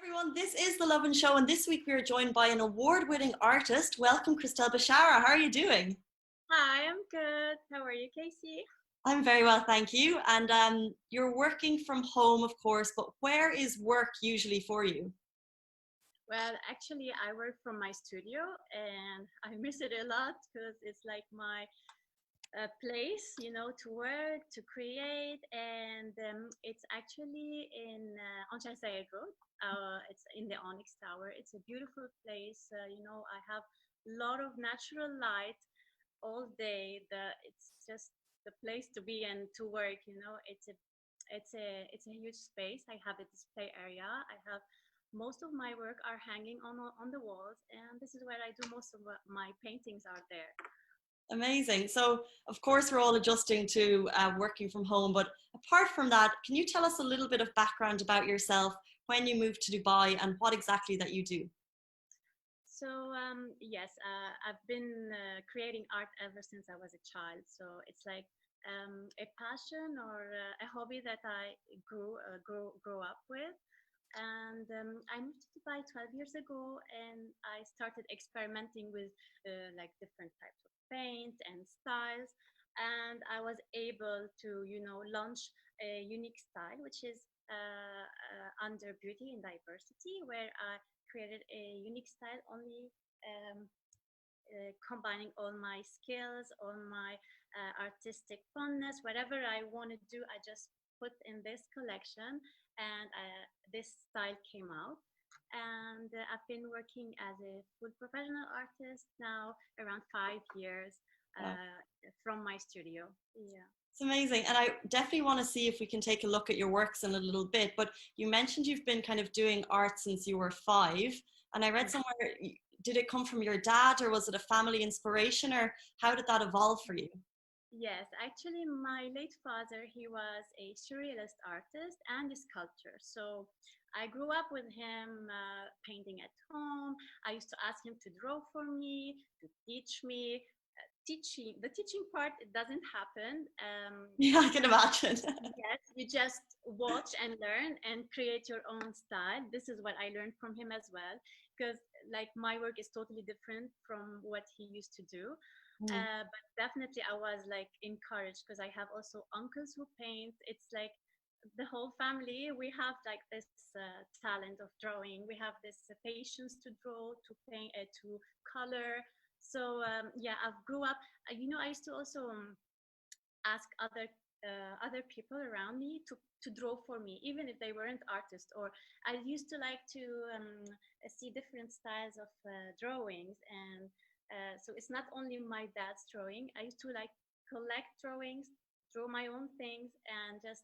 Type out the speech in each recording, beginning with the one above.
Everyone, this is the Lovin Show, and this week we are joined by an award-winning artist. Welcome, Kristel Bechara. How are you doing? Hi, I'm good. How are you, Casey? I'm very well, thank you. And you're working from home, of course, but where is work usually for you? Well, actually, I work from my studio and I miss it a lot because it's like my place, to work, to create. And it's actually in on Chelsea Road. It's in the Onyx Tower. It's a beautiful place. I have a lot of natural light all day. It's just the place to be and to work. It's a huge space. I have a display area. I have most of my work are hanging on the walls, and this is where I do most of my paintings are there. Amazing. So, of course, we're all adjusting to working from home, but apart from that, can you tell us a little bit of background about yourself, when you moved to Dubai, and what exactly that you do? So yes, I've been creating art ever since I was a child. So it's like a passion or a hobby that I grew up with. And I moved to Dubai 12 years ago, and I started experimenting with like different types of paint and styles. And I was able to, launch a unique style, which is under beauty and diversity, where I created a unique style only combining all my skills, all my artistic fondness, whatever I want to do, I just put in this collection, and this style came out. And I've been working as a full professional artist now around 5 years Wow. From my studio. Yeah. It's amazing. And I definitely want to see if we can take a look at your works in a little bit. But you mentioned you've been kind of doing art since you were 5. And I read somewhere, did it come from your dad, or was it a family inspiration, or how did that evolve for you? Yes, actually, my late father, he was a surrealist artist and a sculptor. So I grew up with him painting at home. I used to ask him to draw for me, to teach me. The teaching part, it doesn't happen. Yeah, I can imagine. Yes, you just watch and learn and create your own style. This is what I learned from him as well, because like my work is totally different from what he used to do. Mm. But definitely I was like encouraged because I have also uncles who paint. It's like the whole family, we have like this talent of drawing. We have this patience to draw, to paint, to color. So yeah, I've grew up. I used to also ask other people around me to draw for me, even if they weren't artists. Or I used to like to see different styles of drawings, and so it's not only my dad's drawing. I used to like collect drawings, draw my own things, and just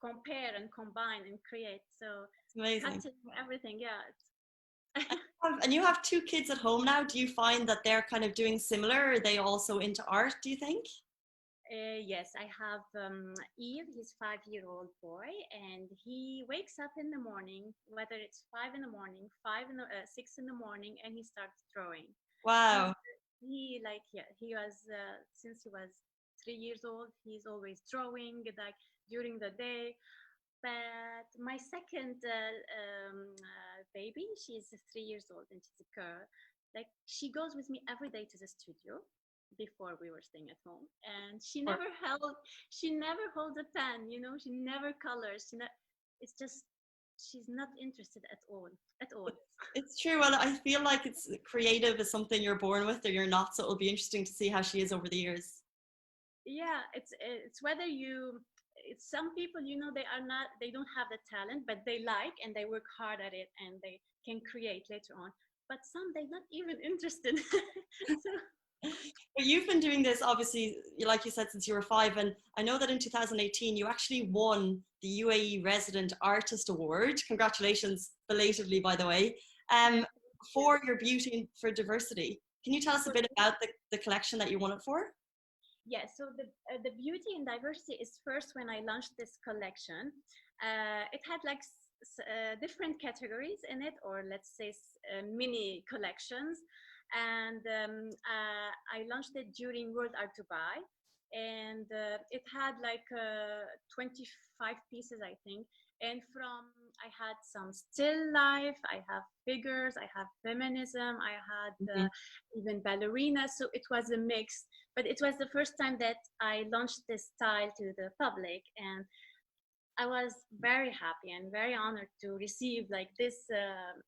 compare and combine and create. So It's amazing. cutting everything, yeah. And you have 2 kids at home now. Do you find that they're kind of doing similar? Are they also into art, do you think? Yes, I have Eve. He's 5-year-old boy, and he wakes up in the morning, whether it's 5 in the morning, 6 in the morning, and he starts drawing. He's Wow. he like yeah he was since he was 3 years old. He's always drawing like during the day. But my second baby, she's 3 years old, and she's a girl. Like she goes with me every day to the studio before we were staying at home, and she never holds a pen, she never colors, it's just she's not interested at all. It's true. Well, I feel like it's creative is something you're born with or you're not. So it'll be interesting to see how she is over the years. Yeah, it's whether you it's some people, they don't have the talent, but they like and they work hard at it and they can create later on. But some they're not even interested. So But you've been doing this, obviously, like you said, since you were 5. And I know that in 2018, you actually won the UAE Resident Artist Award. Congratulations, belatedly, by the way, um, for your beauty for diversity. Can you tell us a bit about the collection that you won it for? yeah, so the beauty and diversity is first when I launched this collection. It had like different categories in it, or let's say mini collections. And I launched it during World Art Dubai, and it had like 25 pieces, I think. And I had some still life, I have figures, I have feminism, I had even ballerina. So it was a mix, but it was the first time that I launched this style to the public. And I was very happy and very honored to receive like this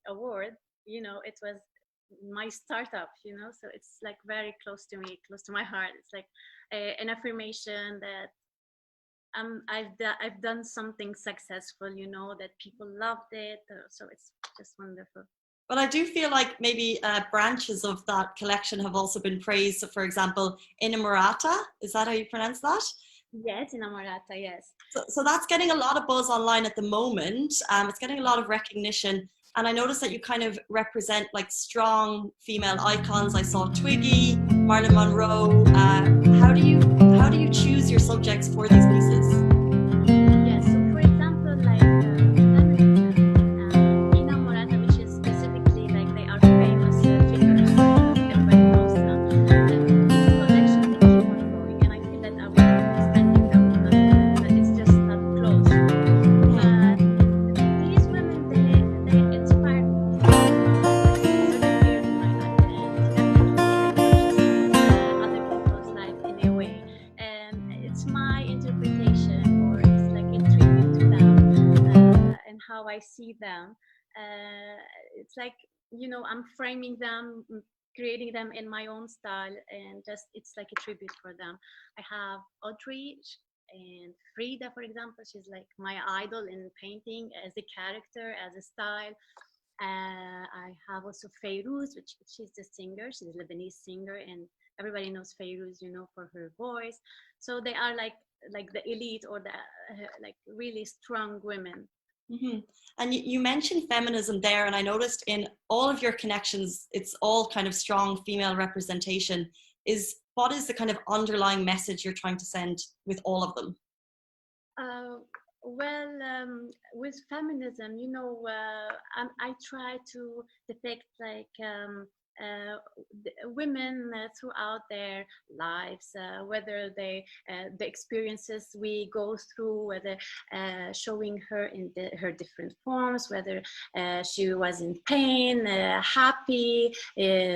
award. You know, it was my startup, you know, so it's like very close to me, close to my heart. It's like an affirmation that I've done something successful, you know, that people loved it. So it's just wonderful. But I do feel like maybe branches of that collection have also been praised. So, for example, Inamorata, is that how you pronounce that? Yes, Inamorata, yes. So that's getting a lot of buzz online at the moment. It's getting a lot of recognition. And I noticed that you kind of represent like strong female icons. I saw Twiggy, Marilyn Monroe. How do you choose your subjects for these pieces? Yes, so for example, like feminism and Inamorata, which is specifically like they are famous figures, everybody knows them. And this collection they keep on going, and I feel that I will be spending them, but it's just not close. But these women, they inspire me to certain period of my life, and definitely they touch other people's life in a way. And it's my interpretation, or it's like a tribute to them, and how I see them. It's like, you know, I'm framing them, creating them in my own style, and just it's like a tribute for them. I have Audrey and Frida, for example. She's like my idol in painting as a character, as a style. I have also Fayrouz, which she's the singer. She's a Lebanese singer, and everybody knows Fayrouz, you know, for her voice. So they are like the elite, or the like really strong women. Mm-hmm. And you mentioned feminism there, and I noticed in all of your connections, it's all kind of strong female representation. What is the kind of underlying message you're trying to send with all of them? With feminism, you know, I try to depict like women throughout their lives, whether the experiences we go through, whether showing her in her different forms, whether she was in pain, happy,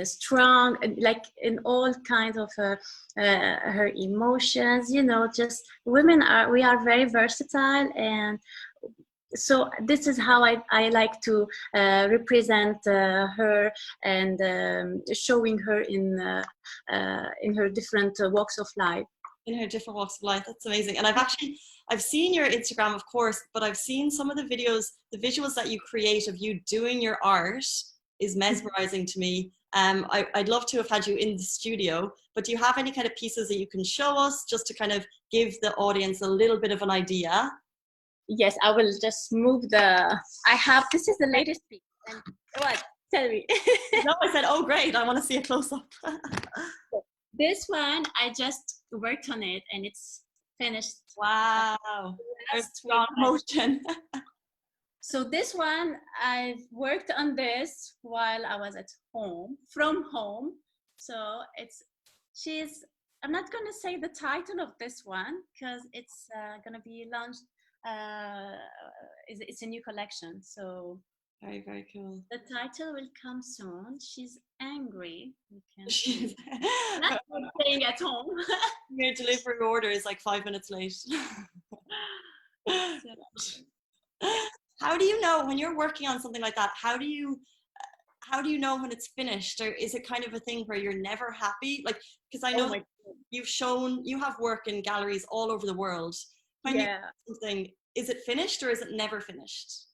strong, like in all kinds of her emotions. You know, just we are very versatile, and so this is how I like to represent her, and showing her in her different walks of life. In her different walks of life. That's amazing. And I've seen your Instagram, of course, but I've seen some of the visuals that you create of you doing your art is mesmerizing to me. I'd love to have had you in the studio, but do you have any kind of pieces that you can show us just to kind of give the audience a little bit of an idea? Yes, I will just move this is the latest piece. And what? Tell me. No, I said, oh, great. I want to see a close up. This one, I just worked on it and it's finished. Wow. There's strong motion. So this one, I've worked on this while I was at home, from home. So I'm not going to say the title of this one because it's going to be launched. It's a new collection, so very, very cool. the title will come soon. She's angry. She's not staying at home. Your delivery order is like 5 minutes late. How do you know when you're working on something like that? How do you know when it's finished, or is it kind of a thing where you're never happy? Like, because I know you have work in galleries all over the world. When you do something, is it finished or is it never finished?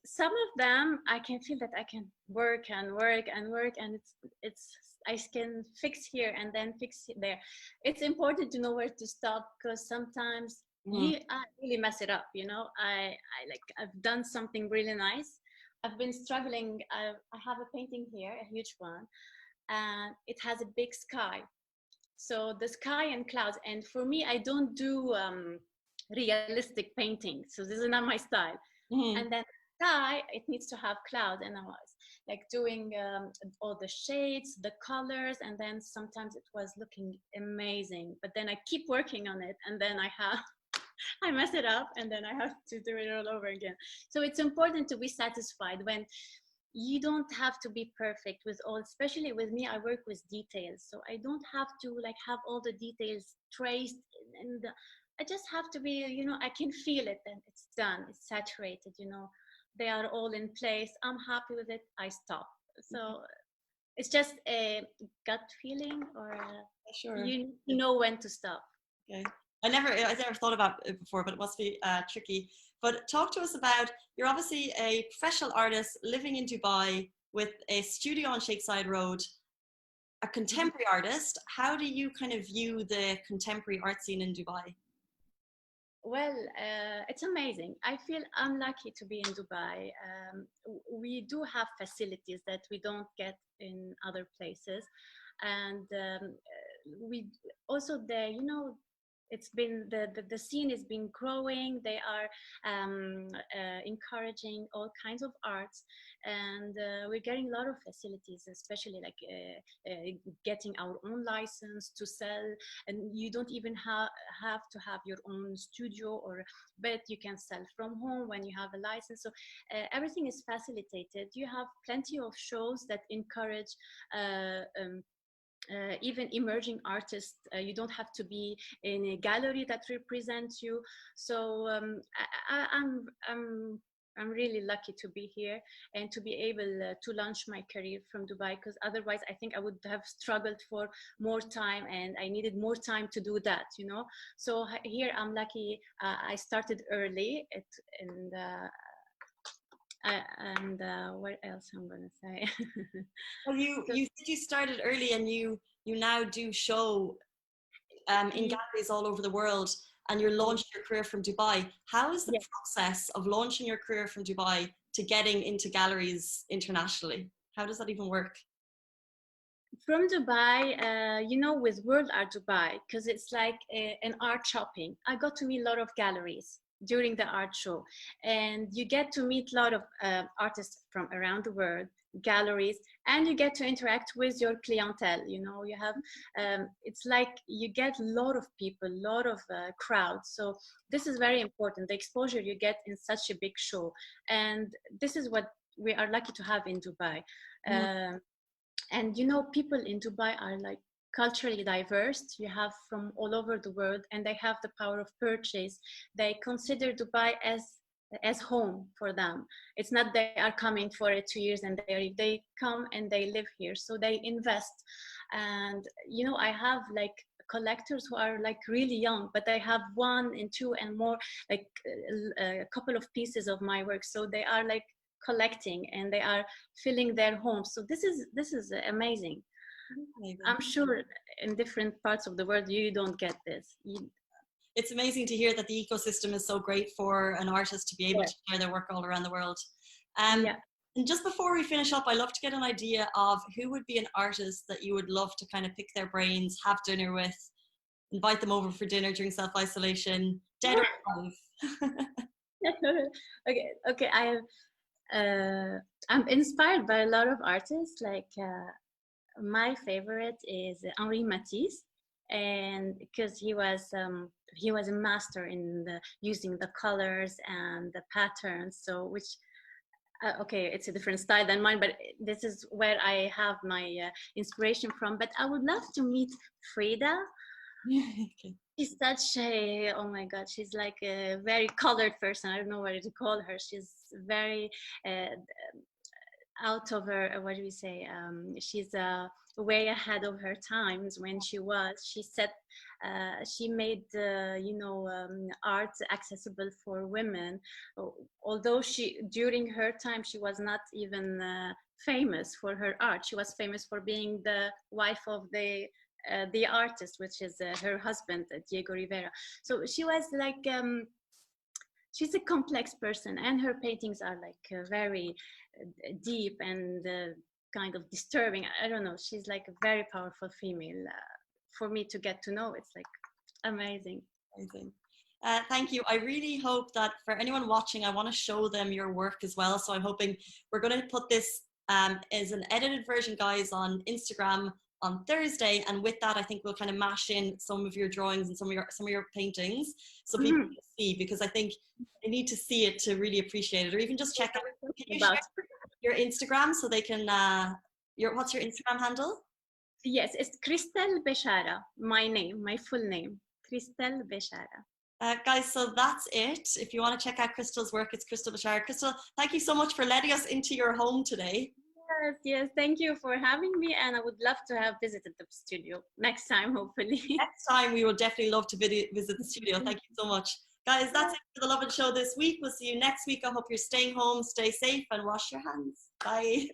Some of them I can feel that I can work and work and work, and I can fix here and then fix there. It's important to know where to stop, because sometimes I really mess it up, you know. I've done something really nice. I've been struggling. I have a painting here, a huge one, and it has a big sky. So the sky and clouds, and for me, I don't do realistic painting, so this is not my style. And then sky, it needs to have clouds, and I was like doing all the shades, the colors, and then sometimes it was looking amazing, but then I keep working on it, and then I have I mess it up and then I have to do it all over again. So it's important to be satisfied when you don't have to be perfect with all, especially with me, I work with details. So I don't have to like have all the details traced and I just have to be, you know, I can feel it and it's done, it's saturated, you know, they are all in place. I'm happy with it. I stop. So it's just a gut feeling or Sure. you know when to stop. Okay. I never thought about it before, but it must be tricky. But talk to us about, you're obviously a professional artist living in Dubai with a studio on Shakeside Road, a contemporary artist. How do you kind of view the contemporary art scene in Dubai? Well, it's amazing. I feel I'm lucky to be in Dubai. We do have facilities that we don't get in other places. And we also there, you know, it's been the scene has been growing. They are encouraging all kinds of arts, and we're getting a lot of facilities, especially like getting our own license to sell, and you don't even have to have your own studio, or but you can sell from home when you have a license. So everything is facilitated. You have plenty of shows that encourage even emerging artists. You don't have to be in a gallery that represents you. So I'm really lucky to be here and to be able to launch my career from Dubai, because otherwise I think I would have struggled for more time, and I needed more time to do that, you know. So here I'm lucky. I started early and what else I'm gonna say? Well, you said you started early, and you now do show in galleries all over the world, and you're launching your career from Dubai. How is the process of launching your career from Dubai to getting into galleries internationally? How does that even work? From Dubai, you know, with World Art Dubai, because it's like an art shopping, I got to meet a lot of galleries during the art show, and you get to meet a lot of artists from around the world, galleries, and you get to interact with your clientele. You know, you have it's like you get a lot of people, a lot of crowds. So this is very important, the exposure you get in such a big show, and this is what we are lucky to have in Dubai. And you know, people in Dubai are like culturally diverse. You have from all over the world, and they have the power of purchase. They consider Dubai as home for them. It's not they are coming for 2 years and they come and they live here, so they invest. And you know, I have like collectors who are like really young, but they have 1 and 2 and more, like a couple of pieces of my work, so they are like collecting and they are filling their homes. So this is amazing. I'm sure in different parts of the world you don't get this. It's amazing to hear that the ecosystem is so great for an artist to be able to share their work all around the world. And just before we finish up, I'd love to get an idea of who would be an artist that you would love to kind of pick their brains, have dinner with, invite them over for dinner during self-isolation, dead or alive. Okay. I'm inspired by a lot of artists. Like my favorite is Henri Matisse, and because he was a master in using the colors and the patterns. So which okay, it's a different style than mine, but this is where I have my inspiration from. But I would love to meet Frida. Okay. She's such a, oh my God, she's like a very colored person. I don't know what to call her. She's very out of her, what do we say? She's way ahead of her times when she made, you know, art accessible for women. Although during her time, she was not even famous for her art. She was famous for being the wife of the artist, which is her husband, Diego Rivera. So she was like, she's a complex person, and her paintings are like very deep and kind of disturbing. I don't know. She's like a very powerful female for me to get to know. It's like amazing. Amazing. Thank you. I really hope that for anyone watching, I want to show them your work as well. So I'm hoping we're going to put this as an edited version, guys, on Instagram on Thursday. And with that, I think we'll kind of mash in some of your drawings and some of your paintings so people can see, because I think they need to see it to really appreciate it, or even just check out. Can you share your Instagram so they can, what's your Instagram handle? Yes, it's Kristel Bechara, my name, my full name, Kristel Bechara. Guys, so that's it. If you want to check out Kristel's work, it's Kristel Bechara. Kristel, thank you so much for letting us into your home today. Yes, thank you for having me, and I would love to have visited the studio next time, hopefully. Next time, we will definitely love to visit the studio. Thank you so much. Guys, that's it for the Lovin Show this week. We'll see you next week. I hope you're staying home, stay safe, and wash your hands. Bye.